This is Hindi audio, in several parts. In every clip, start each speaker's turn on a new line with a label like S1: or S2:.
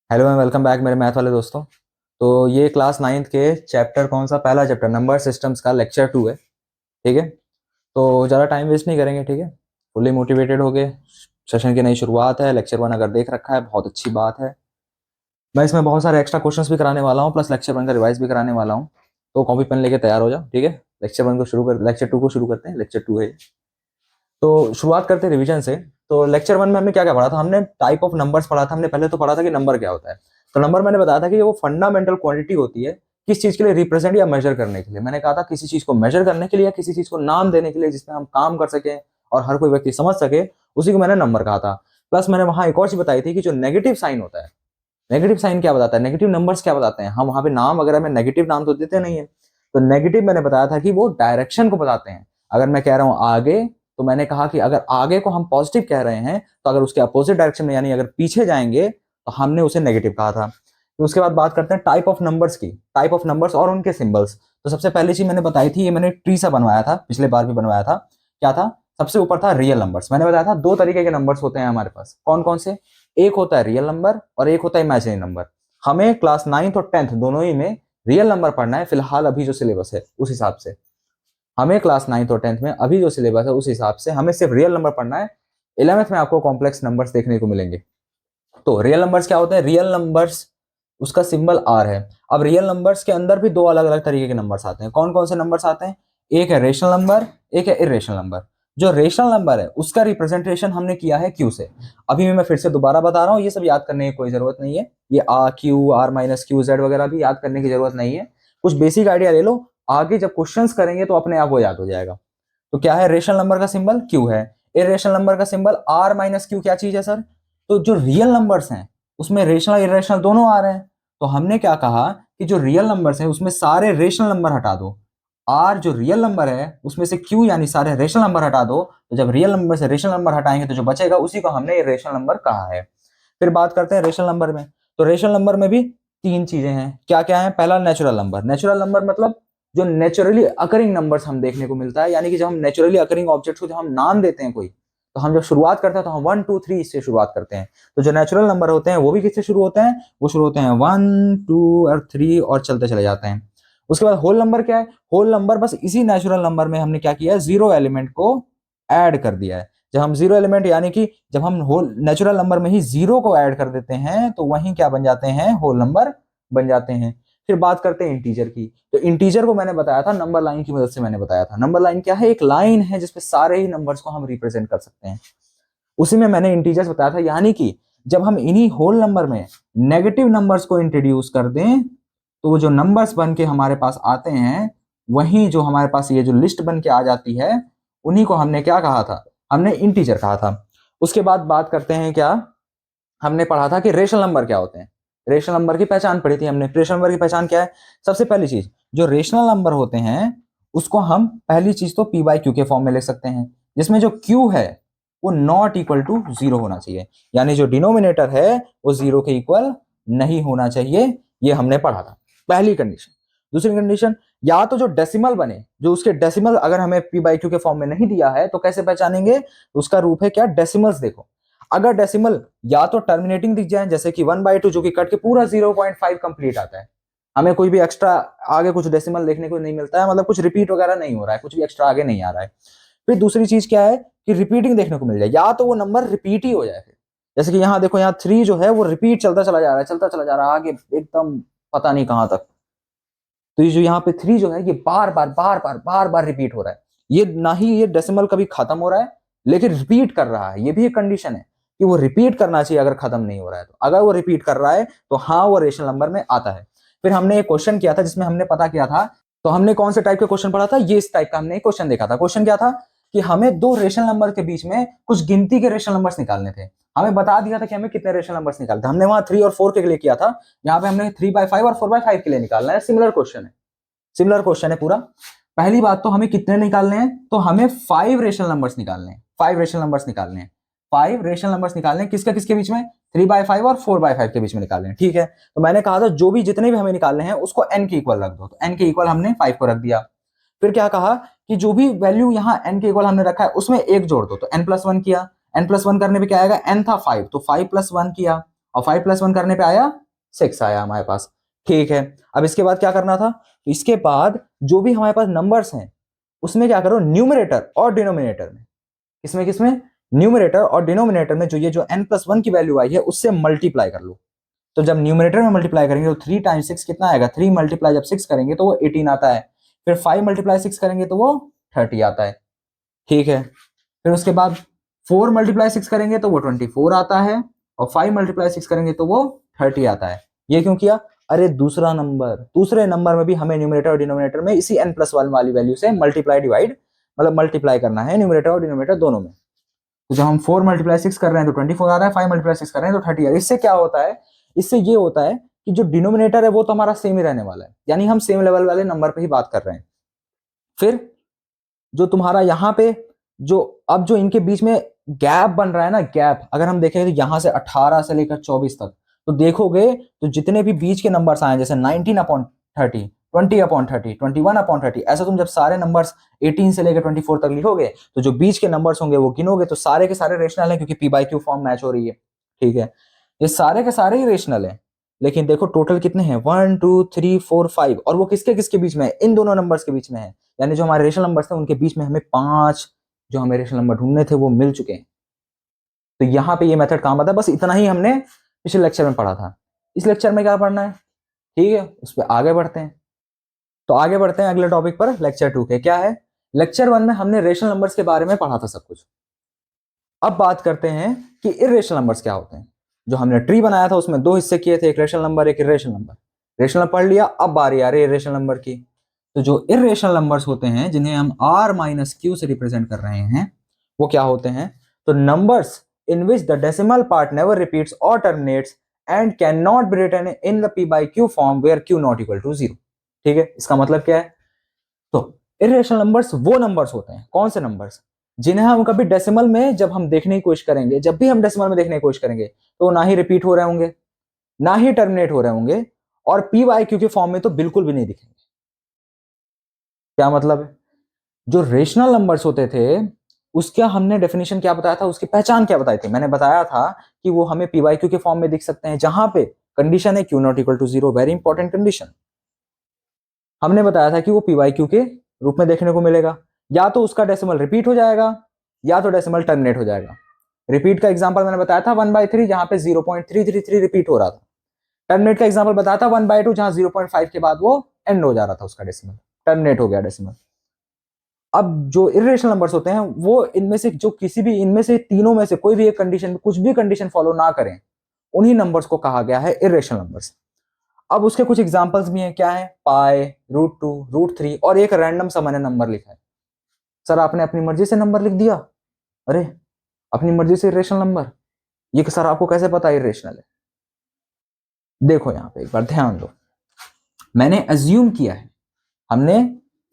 S1: हेलो एंड वेलकम बैक मेरे मैथ वाले दोस्तों। तो ये क्लास नाइन्थ के चैप्टर कौन सा पहला चैप्टर नंबर सिस्टम्स का लेक्चर 2 है। ठीक है। तो ज़्यादा टाइम वेस्ट नहीं करेंगे। ठीक है। फुल्ली मोटिवेटेड हो गए। सेशन की नई शुरुआत है। लेक्चर 1 अगर देख रखा है बहुत अच्छी बात है। मैं इसमें बहुत सारे एक्स्ट्रा क्वेश्चंस भी कराने वाला हूँ प्लस लेक्चर 1 का रिवाइज भी कराने वाला हूँ। तो कॉपी पेन लेके तैयार हो जाओ। ठीक है। लेक्चर 2 को शुरू करते हैं। लेक्चर 2 है। तो शुरुआत करते हैं रिवीजन से। तो लेक्चर 1 में हमने क्या क्या पढ़ा था? हमने टाइप ऑफ नंबर्स पढ़ा था। हमने पहले तो पढ़ा था कि नंबर क्या होता है। तो नंबर मैंने बताया था कि वो फंडामेंटल क्वांटिटी होती है किस चीज के लिए रिप्रेजेंट या मेजर करने के लिए। मैंने कहा था किसी चीज को मेजर करने के लिए या किसी चीज को नाम देने के लिए जिसमें हम काम कर सके और हर कोई व्यक्ति समझ सके, उसी को मैंने नंबर कहा था। प्लस मैंने वहां एक और चीज बताई थी कि जो नेगेटिव साइन होता है, नेगेटिव साइन क्या बताता है, नेगेटिव नंबर्स क्या बताते हैं। हम वहां पे नाम वगैरह में नेगेटिव नाम तो देते नहीं है। तो नेगेटिव मैंने बताया था कि वो डायरेक्शन को बताते हैं। अगर मैं कह रहा हूं आगे, तो मैंने कहा कि अगर आगे को हम पॉजिटिव कह रहे हैं तो अगर उसके अपोजिट डायरेक्शन में यानी अगर पीछे जाएंगे तो हमने उसे नेगेटिव कहा था। तो उसके बाद बात करते हैं टाइप ऑफ नंबर्स की, टाइप ऑफ नंबर्स और उनके सिंबल्स। तो सबसे पहली चीज मैंने बताई थी, ये मैंने ट्री सा बनवाया था, पिछले बार भी बनवाया था। क्या था? सबसे ऊपर था रियल नंबर्स। मैंने बताया था दो तरीके के नंबर्स होते हैं हमारे पास। कौन कौन से? एक होता है रियल नंबर और एक होता है इमेजिनरी नंबर। हमें क्लास 9th और 10th दोनों ही में रियल नंबर पढ़ना है फिलहाल, अभी जो सिलेबस है उस हिसाब से। हमें क्लास 9th और 10th में अभी जो सिलेबस है उस हिसाब से हमें सिर्फ रियल नंबर पढ़ना है। 11th में आपको कॉम्प्लेक्स नंबर्स देखने को मिलेंगे। तो रियल नंबर्स क्या होते हैं? रियल नंबर्स, उसका सिंबल आर है। अब रियल नंबर्स के अंदर भी दो अलग अलग तरीके के नंबर्स आते हैं। कौन कौन से नंबर्स आते हैं? एक है रेशनल नंबर, एक है इरेशनल नंबर। जो रेशनल नंबर है उसका रिप्रेजेंटेशन हमने किया है क्यू से। अभी मैं फिर से दोबारा बता रहा हूँ, ये सब याद करने की कोई जरूरत नहीं है। ये R Q, R minus Q Z वगैरह भी याद करने की जरूरत नहीं है। कुछ बेसिक आइडिया ले लो, आगे जब क्वेश्चंस करेंगे तो अपने आप वो याद हो जाएगा। तो क्या है? रेशनल नंबर का सिंबल क्यू है। इरेशनल नंबर का सिंबल आर माइनस क्यू। क्या चीज है सर? तो जो रियल नंबर्स हैं उसमें रेशनल इरेशनल दोनों आ रहे हैं। तो हमने क्या कहा कि जो रियल नंबर्स हैं उसमें सारे रेशनल नंबर हटा दो। आर जो रियल नंबर है उसमें से क्यू यानी सारे रेशनल नंबर हटा दो। तो जब रियल नंबर से रेशनल नंबर हटाएंगे तो जो बचेगा उसी को हमने रेशनल नंबर कहा है। फिर बात करते हैं रेशनल नंबर में। तो रेशनल नंबर में भी तीन चीजें हैं। क्या क्या है? पहला नेचुरल नंबर। नेचुरल नंबर मतलब जो नेचुरली अकरिंग नंबर्स हम देखने को मिलता है, यानी कि जब हम नेचुरली अकरिंग ऑब्जेक्ट को जब हम नाम देते हैं कोई, तो हम जब शुरुआत करते हैं तो हम 1 2 3 से शुरुआत करते हैं। तो जो नेचुरल नंबर होते हैं वो भी किससे शुरू होते हैं? वो शुरू होते हैं 1 2 और 3 और चलते चले जाते हैं। उसके बाद होल नंबर क्या है? होल नंबर बस इसी नेचुरल नंबर में हमने क्या किया है? जीरो एलिमेंट को ऐड कर दिया है। जब हम जीरो एलिमेंट यानी कि जब हम होल नेचुरल नंबर में ही जीरो को ऐड कर देते हैं तो वहीं क्या बन जाते हैं? होल नंबर बन जाते हैं। फिर बात करते हैं इंटीजर की। तो इंटीजर को मैंने बताया था नंबर लाइन की मदद से। मैंने बताया था नंबर लाइन क्या है? एक लाइन है जिसपे सारे ही नंबर्स को हम रिप्रेजेंट कर सकते हैं। उसी में मैंने इंटीजर्स बताया था, यानी कि जब हम इन्हीं होल नंबर में नेगेटिव नंबर्स को इंट्रोड्यूस कर दें तो वो जो नंबर्स बन के हमारे पास आते हैं, वहीं जो हमारे पास ये जो लिस्ट बन के आ जाती है, उन्हीं को हमने क्या कहा था? हमने इंटीजर कहा था। उसके बाद बात करते हैं क्या, हमने पढ़ा था कि रेशनल नंबर क्या होते हैं। रेशनल नंबर की पहचान पढ़ी थी हमने। रेशनल नंबर की पहचान क्या है? सबसे पहली चीज, जो रेशनल नंबर होते हैं उसको हम पहली चीज तो पी बाई क्यू के फॉर्म में लिख सकते हैं, जिसमें जो क्यू है वो नॉट इक्वल टू जीरो होना चाहिए, यानी जो डिनोमिनेटर है वो जीरो के इक्वल नहीं होना चाहिए। ये हमने पढ़ा था, पहली कंडीशन। दूसरी कंडीशन, या तो जो डेसिमल बने, जो उसके डेसिमल अगर हमें पी बाई क्यू के फॉर्म में नहीं दिया है तो कैसे पहचानेंगे? उसका रूप है क्या? डेसिमल्स देखो। अगर डेसिमल या तो टर्मिनेटिंग दिख जाए, जैसे कि 1/2 जो कि कट के पूरा 0.5 कंप्लीट आता है, हमें कोई भी एक्स्ट्रा आगे कुछ डेसिमल देखने को नहीं मिलता है, मतलब कुछ रिपीट वगैरह नहीं हो रहा है, कुछ भी एक्स्ट्रा आगे नहीं आ रहा है। फिर दूसरी चीज क्या है कि रिपीटिंग देखने को मिल जाए, या तो वो नंबर रिपीट ही हो जाए। जैसे कि यहाँ देखो, यहाँ 3 जो है वो रिपीट चलता चला जा रहा है, चलता चला जा रहा है आगे एकदम पता नहीं कहां तक। तो ये जो यहाँ पे 3 जो है ये बार बार बार बार बार बार रिपीट हो रहा है। ये ना ही ये डेसिमल कभी खत्म हो रहा है लेकिन रिपीट कर रहा है। ये भी एक कंडीशन है कि वो रिपीट करना चाहिए अगर खत्म नहीं हो रहा है तो। अगर वो रिपीट कर रहा है तो हाँ वो रेशनल नंबर में आता है। फिर हमने एक क्वेश्चन किया था जिसमें हमने पता किया था, तो हमने कौन से टाइप के क्वेश्चन पढ़ा था? ये इस टाइप का हमने एक क्वेश्चन देखा था। क्वेश्चन क्या था कि हमें दो रेशनल नंबर के बीच में कुछ गिनती के रेशनल नंबर्स निकालने थे। हमें बता दिया था कि हमें कितने रेशनल नंबर्स निकालते हैं। हमने वहां 3 और 4 के लिए किया था, यहाँ पे हमने 3/5 और 4/5 के लिए निकालना है। सिमिलर क्वेश्चन है, सिमिलर क्वेश्चन है पूरा। पहली बात तो हमें कितने निकालने हैं? तो हमें 5 रेशनल नंबर्स निकालने हैं। 5 रेशनल नंबर्स निकालने हैं। 5 रेशनल नंबर्स निकालने हैं। किसके किसके बीच में? 3/5 और 4/5 के बीच में निकालने हैं। ठीक है। तो मैंने कहा था जो भी जितने भी हमें निकालने हैं उसको n के इक्वल रख दो। तो n के इक्वल हमने 5 को रख दिया। फिर क्या कहा कि जो भी वैल्यू यहाँ n के इक्वल हमने रखा है उसमें एक जोड़ दो। तो n+1 किया। n+1 करने पे क्या आएगा? n था 5 तो 5+1 किया। और 5 + 1 करने पे आया 6 आया हमारे पास। ठीक है, अब इसके बाद क्या करना था, तो इसके बाद जो भी हमारे पास नंबर्स हैं उसमें क्या करो, न्यूमरेटर और डिनोमिनेटर में, किसमें किसमें, न्यूमरेटर और डिनोमिनेटर में जो ये जो n+1 की वैल्यू आई है उससे मल्टीप्लाई कर लो। तो जब न्यूमरेटर में मल्टीप्लाई करेंगे तो 3 × 6 कितना आएगा, 3 × जब 6 करेंगे तो वो 18 आता है। फिर 5 × 6 करेंगे तो वो 30 आता है। ठीक है, फिर उसके बाद 4 × 6 करेंगे तो वो 24 आता है, और 5 × 6 करेंगे तो वो 30 आता है। ये क्यों किया, अरे दूसरे नंबर में भी हमें न्यूमरेटर और डिनोमिनेटर में इसी n+1 वाली वैल्यू से मल्टीप्लाई डिवाइड मतलब मल्टीप्लाई करना है न्यूमरेटर और डिनोमिनेटर दोनों में। तो जब हम 4 × 6 कर रहे हैं तो 24 आ रहा है, 5 × 6 कर रहे हैं तो 30 आ रहा है। इससे क्या होता है, इससे ये होता है कि जो डिनोमिनेटर है वो तो हमारा सेम ही रहने वाला है, यानी हम सेम लेवल वाले नंबर पे ही बात कर रहे हैं। फिर जो तुम्हारा यहाँ पे जो अब जो इनके बीच में गैप बन रहा है ना, गैप अगर हम देखें तो यहाँ से 18 से लेकर 24 तक, तो देखोगे तो जितने भी बीच के नंबर्स आए जैसे 19/30, 20/30, 21/30, ऐसा तुम जब सारे नंबर्स 18 से लेकर 24 तक लिखोगे तो जो बीच के नंबर्स होंगे वो गिनोगे तो सारे के सारे रेशनल हैं, क्योंकि p/q फॉर्म मैच हो रही है। ठीक है, ये सारे के सारे ही रेशनल हैं, लेकिन देखो टोटल कितने हैं, 1 2 3 4 5, और वो किसके किसके बीच में है, इन दोनों नंबर्स के बीच में है, यानी जो हमारे रेशनल नंबर्स थे उनके बीच में हमें 5 जो हमें रेशनल नंबर ढूंढने थे वो मिल चुके हैं। तो यहाँ पे ये मेथड काम आता है। बस इतना ही हमने पिछले लेक्चर में पढ़ा था। इस लेक्चर में क्या पढ़ना है, ठीक है, उस पर आगे बढ़ते हैं। तो आगे बढ़ते हैं अगले टॉपिक पर, लेक्चर 2 के क्या है। लेक्चर 1 में हमने रेशनल नंबर्स के बारे में पढ़ा था सब कुछ। अब बात करते हैं कि इर्रेशनल नंबर्स क्या होते हैं। जो हमने ट्री बनाया था उसमें 2 हिस्से किए थे, एक रेशनल नंबर एक इर्रेशनल नंबर। रेशनल पढ़ लिया, अब बारी आ रही है इर्रेशनल नंबर की। तो जो इर्रेशनल नंबर्स होते हैं जिन्हें हम r - q से रिप्रेजेंट कर रहे हैं वो क्या होते हैं, तो numbers in which the decimal part never repeats or terminates and cannot be written in the p/q form where q not equal to 0। ठीक है, इसका मतलब क्या है, तो इर्रेशनल नंबर्स वो नंबर्स होते हैं, कौन से नंबर्स, जिन्हें हम कभी डेसिमल में जब हम देखने की कोशिश करेंगे, जब भी हम डेसिमल में देखने की कोशिश करेंगे तो ना ही रिपीट हो रहे होंगे ना ही टर्मिनेट हो रहे होंगे, और p/q के फॉर्म में तो बिल्कुल भी नहीं दिखेंगे। क्या मतलब है, जो रेशनल नंबर्स होते थे उसका हमने डेफिनेशन क्या बताया था, उसकी पहचान क्या बताई थी, मैंने बताया था कि वो हमें p/q के फॉर्म में दिख सकते हैं जहां पे कंडीशन है q not equal to 0, very important condition. हमने बताया था कि वो p/q के रूप में देखने को मिलेगा, या तो उसका डेसिमल रिपीट हो जाएगा या तो डेसिमल टर्मिनेट हो जाएगा। रिपीट का एग्जांपल मैंने बताया था 1/3 जहां पे 0.333 रिपीट हो रहा था। टर्मिनेट का एग्जांपल बताया था 1/2 जहां 0.5 के बाद वो एंड हो जा रहा था, उसका डेसिमल टर्मिनेट हो गया डेसिमल। अब जो इर्रेशनल नंबर्स होते हैं वो इनमें से जो किसी भी इनमें से तीनों में से कोई भी एक कंडीशन, कुछ भी कंडीशन फॉलो ना करें, उन्हीं नंबर्स को कहा गया है इर्रेशनल नंबर्स। अब उसके कुछ एग्जांपल्स भी हैं, क्या है, पाई, √2, √3 और एक रैंडम सा मैंने नंबर लिखा है। सर आपने अपनी मर्जी से नंबर लिख दिया, अरे अपनी मर्जी से इर्रेशनल नंबर, ये सर आपको कैसे पता इर्रेशनल है। देखो यहां पे एक बार ध्यान दो, मैंने अज्यूम किया है, हमने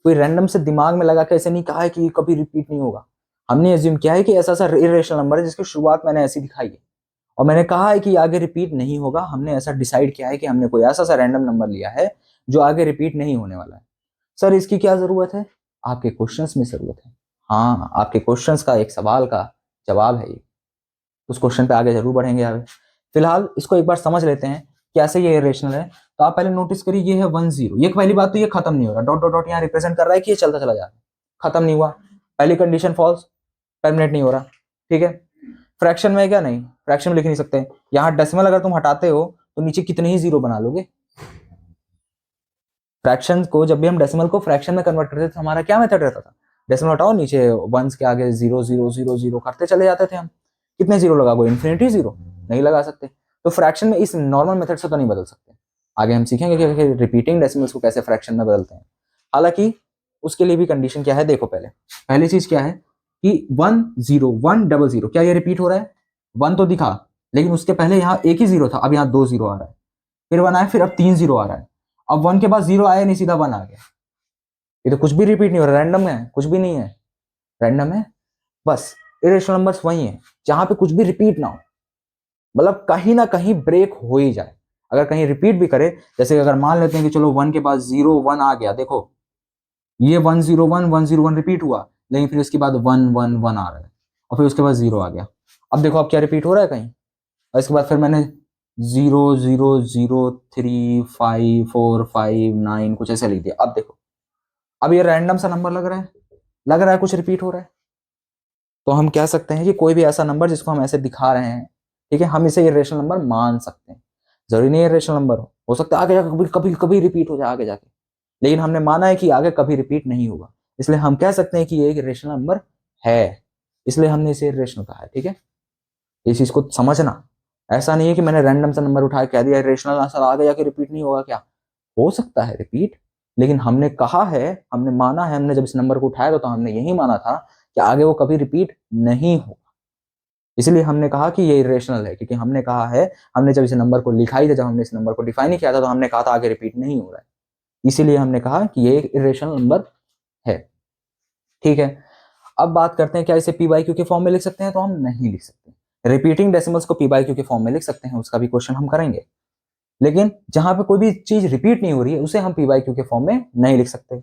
S1: कोई रैंडम से दिमाग में लगा के ऐसे नहीं कहा है कि कभी रिपीट नहीं होगा। हमने अज्यूम किया है कि ऐसा सा इर्रेशनल नंबर है जिसकी शुरुआत मैंने ऐसी दिखाई है, और मैंने कहा है कि आगे रिपीट नहीं होगा। हमने ऐसा डिसाइड किया है कि हमने कोई ऐसा सा रैंडम नंबर लिया है जो आगे रिपीट नहीं होने वाला है। सर इसकी क्या जरूरत है, आपके क्वेश्चंस में जरूरत है। हाँ, आपके क्वेश्चंस का एक सवाल का जवाब है ये, उस क्वेश्चन पे आगे जरूर बढ़ेंगे आगे। फिलहाल इसको एक बार समझ लेते हैं कैसे ये इरेशनल है। तो आप पहले नोटिस करिए ये है 1 0, ये पहली बात तो ये खत्म नहीं हो रहा, डॉट डॉट डॉट यहाँ रिप्रेजेंट कर रहा है कि ये चलता चला जा रहा है, खत्म नहीं हुआ, पहली कंडीशन फॉल्स, टर्मिनेट नहीं हो रहा। ठीक है, फ्रैक्शन में क्या, नहीं फ्रैक्शन में लिख नहीं सकते, यहाँ डेसिमल अगर तुम हटाते हो तो नीचे कितने ही जीरो बना लोगे। फ्रैक्शन को जब भी हम डेसिमल को फ्रैक्शन में कन्वर्ट करते थे तो हमारा क्या मेथड रहता था, डेसिमल हटाओ, नीचे वंस के आगे 0 0 0 0 करते चले जाते थे हम। कितने जीरो लगाओगे, इन्फिनिटी जीरो नहीं लगा सकते। तो फ्रैक्शन में इस नॉर्मल मेथड से तो नहीं बदल सकते। आगे हम सीखेंगे कि रिपीटिंग डेसिमल्स को कैसे फ्रैक्शन में बदलते हैं। हालांकि उसके लिए भी कंडीशन क्या है, देखो पहली चीज क्या है कि 1 0 1 0 0, क्या ये रिपीट हो रहा है, 1 तो दिखा लेकिन उसके पहले यहाँ एक ही जीरो था, अब यहाँ 2 0 आ रहा है, फिर 1 आया, फिर अब 3 0 आ रहा है, अब 1 के बाद 0 आया नहीं, सीधा 1 आ गया। ये तो कुछ भी रिपीट नहीं हो रहा, रैंडम है, कुछ भी नहीं है, रैंडम है। बस इरेशनल नंबर्स वही है जहां पे कुछ भी रिपीट ना हो, मतलब कहीं ना कहीं ब्रेक हो ही जाए। अगर कहीं रिपीट भी करे, जैसे अगर मान लेते हैं कि चलो 1 के बाद 0 1 आ गया, देखो ये 1 0 1 1 0 1 रिपीट हुआ, लेकिन फिर उसके बाद 1 1 1 आ रहा है, और फिर उसके बाद 0 आ गया। अब देखो अब क्या रिपीट हो रहा है कहीं, और इसके बाद फिर मैंने 0003545 कुछ ऐसे लिख दिया। अब देखो, अब ये रैंडम सा नंबर लग रहा है कुछ रिपीट हो रहा है, तो हम कह सकते हैं कि कोई भी ऐसा नंबर जिसको हम ऐसे दिखा रहे हैं, ठीक है, हम इसे इरेशनल नंबर मान सकते हैं। जरूरी नहीं है इरेशनल नंबर हो सकता है आगे जाकर कभी कभी कभी रिपीट हो जाए आगे जाके, लेकिन हमने माना है कि आगे कभी रिपीट नहीं होगा, इसलिए हम कह सकते हैं कि ये एक इरेशनल नंबर है, इसलिए हमने इसे इरेशनल कहा है। ठीक है, इस चीज को समझना, ऐसा नहीं है कि मैंने रैंडम सा नंबर उठा के कह दिया इरेशनल आंसर आगे जाके रिपीट नहीं होगा, क्या हो सकता है रिपीट, लेकिन हमने कहा है, हमने माना है, हमने जब इस नंबर को उठाया तो हमने यही माना था कि आगे वो कभी रिपीट नहीं होगा, इसलिए हमने कहा कि ये इरेशनल है, क्योंकि हमने कहा है, हमने जब इस नंबर को लिखा ही था, जब हमने इस नंबर को डिफाइन किया था तो हमने कहा था आगे रिपीट नहीं हो रहा है, इसीलिए हमने कहा कि ये एक इरेशनल नंबर है। ठीक है, अब बात करते हैं क्या इसे पी बाई क्यू के फॉर्म में लिख सकते हैं, तो हम नहीं लिख सकते। रिपीटिंग डेसिमल्स को पी बाई क्यू के फॉर्म में लिख सकते हैं, उसका भी क्वेश्चन हम करेंगे, लेकिन जहां पे कोई भी चीज रिपीट नहीं हो रही है उसे हम पी बाई क्यू के फॉर्म में नहीं लिख सकते।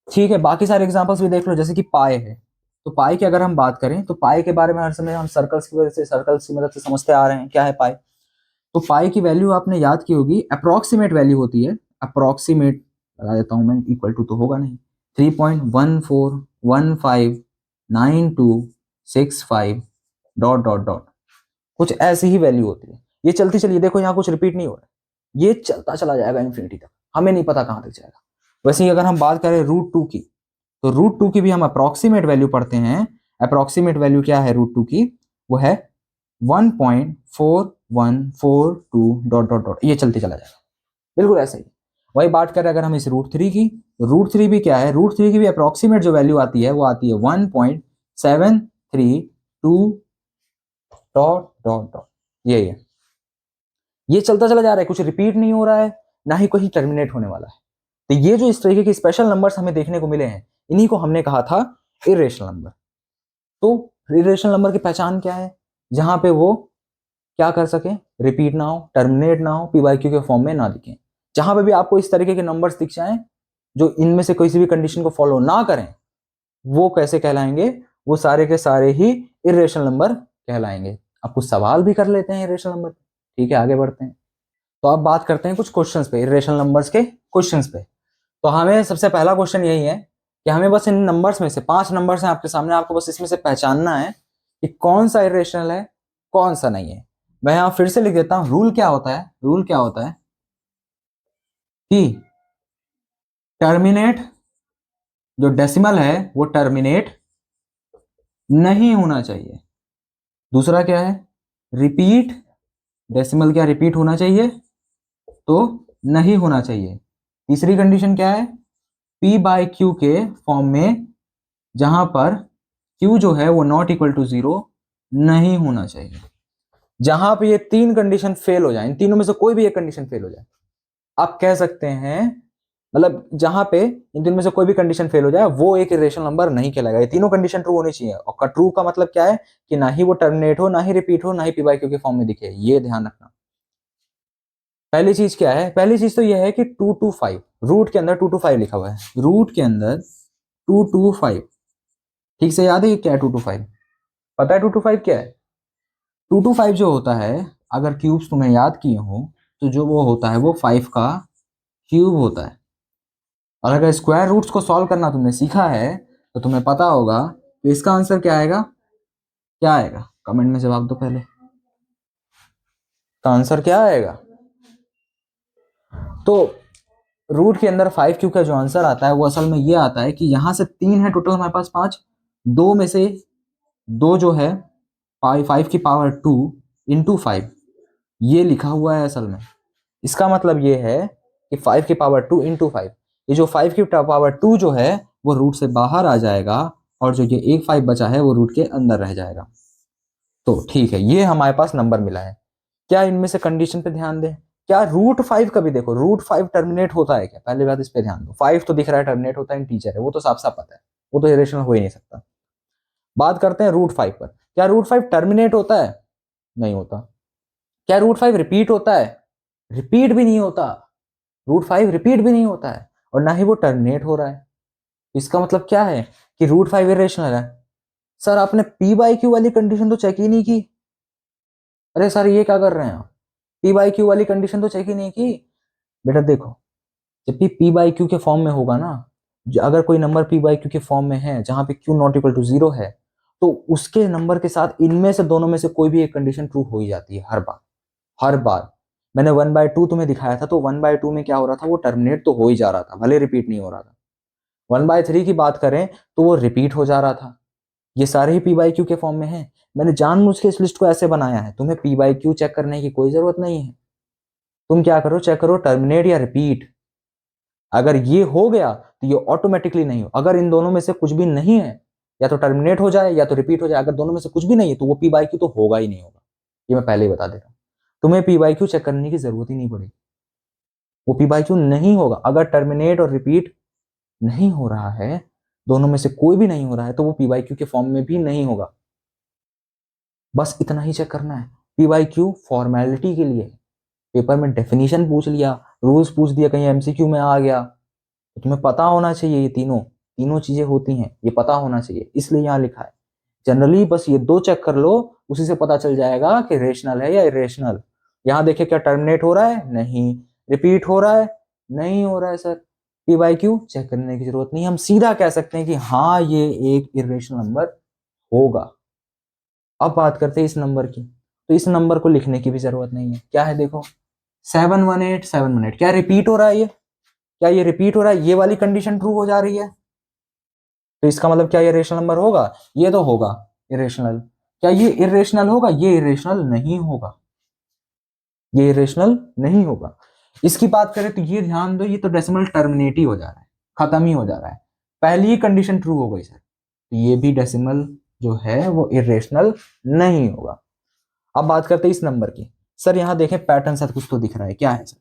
S1: ठीक है, बाकी सारे एग्जांपल्स भी देख लो, जैसे कि पाई है, तो पाई की अगर हम बात करें तो पाई के बारे में हर समय हम सर्कल्स की वजह से, सर्कल्स की मदद से समझते आ रहे हैं क्या है पाई। तो पाई की वैल्यू आपने याद की होगी, अप्रोक्सीमेट वैल्यू होती है, अप्रोक्सीमेट लगा देता हूं मैं, इक्वल टू तो होगा नहीं, 3.14159265 डॉट डॉट डॉट, कुछ ऐसी ही वैल्यू होती है। ये चलती चलिए, देखो यहाँ कुछ रिपीट नहीं हो रहा है, ये चलता चला जाएगा इन्फिनिटी तक, हमें नहीं पता कहां तक जाएगा। वैसे ही अगर हम बात करें रूट 2 की, तो रूट 2 की भी हम अप्रोक्सीमेट वैल्यू पढ़ते हैं, अप्रोक्सीमेट वैल्यू क्या है रूट 2 की, वो है 1.4142 डॉट डॉट डॉट, ये चलते चला जाएगा, बिल्कुल ऐसे ही। वही बात करें अगर हम इस रूट 3 की, तो रूट 3 भी क्या है, रूट 3 की भी अप्रोक्सीमेट जो वैल्यू आती है वो आती है 1.732 डॉट डॉट डॉट, ये है, ये चलता चला जा रहा है, कुछ रिपीट नहीं हो रहा है, ना ही कहीं टर्मिनेट होने वाला है। तो ये जो इस तरीके के स्पेशल नंबर्स हमें देखने को मिले हैं, इन्हीं को हमने कहा था इरेशनल नंबर। तो इरेशनल नंबर की पहचान क्या है, जहां पे वो क्या कर सके, रिपीट ना हो, टर्मिनेट ना हो, पी बाई क्यू के फॉर्म में ना दिखे। जहां पे भी आपको इस तरीके के नंबर्स दिख जाएं जो इनमें से किसी भी कंडीशन को फॉलो ना करें, वो कैसे कहलाएंगे, वो सारे के सारे ही इरेशनल नंबर कहलाएंगे। अब कुछ सवाल भी कर लेते हैं इरेशनल नंबर। ठीक है, आगे बढ़ते हैं। तो अब बात करते हैं कुछ क्वेश्चंस पे, इरेशनल नंबर्स के क्वेश्चंस पे। तो हमें सबसे पहला क्वेश्चन यही है कि हमें बस इन नंबर्स में से 5 नंबर्स हैं आपके सामने, आपको बस इसमें से पहचानना है कि कौन सा इरेशनल है, कौन सा नहीं है। मैं यहां फिर से लिख देता हूं, रूल क्या होता है, रूल क्या होता है कि टर्मिनेट, जो डेसिमल है वो टर्मिनेट नहीं होना चाहिए। दूसरा क्या है, रिपीट, डेसिमल क्या रिपीट होना चाहिए, तो नहीं होना चाहिए। तीसरी कंडीशन क्या है, पी बाई क्यू के फॉर्म में, जहां पर क्यू जो है वो नॉट इक्वल टू 0 नहीं होना चाहिए। जहां पे ये 3 कंडीशन फेल हो जाए, इन तीनों में से कोई भी एक कंडीशन फेल हो जाए, आप कह सकते हैं, मतलब जहां पे इन तीनों में से कोई भी कंडीशन फेल हो जाए वो एक इरेशनल नंबर नहीं कहलाएगा। ये तीनों कंडीशन ट्रू होनी चाहिए, और ट्रू का मतलब क्या है कि ना ही वो टर्मिनेट हो, ना ही रिपीट हो, ना ही पी बाई क्यू के फॉर्म में दिखे, ये ध्यान रखना। पहली चीज क्या है, पहली चीज तो यह है कि 225 रूट के अंदर 225 लिखा हुआ है, रूट के अंदर 225, ठीक से याद है क्या है 225, पता है 225 क्या है। 225 जो होता है, अगर क्यूब्स तुम्हें याद किए हो, तो जो वो होता है वो 5 का क्यूब होता है। और अगर स्क्वायर रूट्स को सॉल्व करना तुमने सीखा है तो तुम्हें पता होगा तो इसका आंसर क्या आएगा, क्या आएगा, कमेंट में जवाब दो पहले, तो आंसर क्या आएगा। तो रूट के अंदर 5 क्यू का जो आंसर आता है वो असल में ये आता है कि यहां से 3 है टोटल हमारे पास 5, दो में से दो जो है 5 की पावर 2 इंटू 5, ये लिखा हुआ है असल में। इसका मतलब ये है कि 5 की पावर 2 इंटू 5, ये जो 5 की पावर 2 जो है वो रूट से बाहर आ जाएगा, और जो ये एक 5 बचा है वो रूट के अंदर रह जाएगा। तो ठीक है, ये हमारे पास नंबर मिला है। क्या इनमें से कंडीशन पे ध्यान दें, क्या रूट 5 का भी देखो, रूट 5 टर्मिनेट होता है क्या, पहली बात इस पे ध्यान दो। 5 तो दिख रहा है टर्मिनेट होता है, इंटीजर है, वो तो साफ साफ पता है, वो तो इरेशनल हो ही नहीं सकता। बात करते हैं रूट 5 पर, क्या रूट 5 टर्मिनेट होता है, नहीं होता। क्या रूट 5 रिपीट होता है, रिपीट भी नहीं होता, रूट 5 रिपीट भी नहीं होता है, और ना ही वो टर्मिनेट हो रहा है। इसका मतलब क्या है कि रूट 5 इरेशनल है। सर आपने पी बाई क्यू वाली कंडीशन तो चेक ही नहीं की, अरे सर ये क्या कर रहे हैं आप, पी बाई क्यू वाली कंडीशन तो चेक ही नहीं की बेटा। देखो जब भी पी बाई क्यू के फॉर्म में होगा ना, अगर कोई नंबर पी बाई क्यू के फॉर्म में है जहां पे क्यू नॉट इक्वल टू 0 है, तो उसके नंबर के साथ इनमें से दोनों में से कोई भी एक कंडीशन ट्रू हो ही जाती है हर बार। हर बार मैंने 1/2 तुम्हें दिखाया था, तो 1/2 में क्या हो रहा था, वो टर्मिनेट तो हो ही जा रहा था, भले रिपीट नहीं हो रहा था। 1/3 की बात करें तो वो रिपीट हो जा रहा था। ये सारे ही पी बाई क्यू के फॉर्म में है। मैंने जानबूझ के इस लिस्ट को ऐसे बनाया है, तुम्हें पी बाई क्यू चेक करने की कोई जरूरत नहीं है। तुम क्या करो, चेक करो टर्मिनेट या रिपीट। अगर ये हो गया तो ये ऑटोमेटिकली नहीं हो। अगर इन दोनों में से कुछ भी नहीं है, या तो टर्मिनेट हो जाए या तो रिपीट हो जाए, अगर दोनों में से कुछ भी नहीं है तो वो पी बाई क्यू तो होगा ही नहीं होगा। ये मैं पहले ही बता दे रहा हूं, तुम्हें पी बाई क्यू चेक करने की जरूरत ही नहीं पड़ेगी। वो पी बाई क्यू नहीं होगा। अगर टर्मिनेट और रिपीट नहीं हो रहा है, दोनों में से कोई भी नहीं हो रहा है, तो वो पी बाई क्यू के फॉर्म में भी नहीं होगा। बस इतना ही चेक करना है। पी बाई क्यू फॉर्मेलिटी के लिए, पेपर में डेफिनेशन पूछ लिया, रूल्स पूछ दिया, कहीं एमसीक्यू में आ गया, तो तुम्हें पता होना चाहिए ये तीनों तीनों चीजें होती हैं, ये पता होना चाहिए, इसलिए यहाँ लिखा है। जनरली बस ये दो चेक कर लो, उसी से पता चल जाएगा कि रेशनल है या इरेशनल। यहाँ देखिए क्या टर्मिनेट हो रहा है, नहीं। रिपीट हो रहा है, नहीं हो रहा है sir. P by Q check करने की जरूरत नहीं, हम सीधा कह सकते हैं कि हाँ ये एक इरेशनल नंबर होगा। अब बात करते हैं इस नंबर की, तो इस नंबर को लिखने की भी जरूरत नहीं है। क्या है देखो, 718 क्या रिपीट हो रहा है ये? क्या ये रिपीट हो रहा है? ये वाली कंडीशन ट्रू हो जा रही है, तो इसका मतलब क्या ये रेशनल नंबर होगा? ये तो होगा इरेशनल। क्या ये इरेशनल होगा? ये इरेशनल नहीं होगा, ये इरेशनल नहीं होगा। इसकी बात करें तो ये ध्यान दो, ये तो डेसिमल टर्मिनेट ही हो जा रहा है, खत्म ही हो जा रहा है। पहली ही कंडीशन ट्रू हो गई सर, तो ये भी डेसिमल जो है वो इरेशनल नहीं होगा। अब बात करते हैं इस नंबर की। सर यहाँ देखें पैटर्न साथ कुछ तो दिख रहा है, क्या है सर?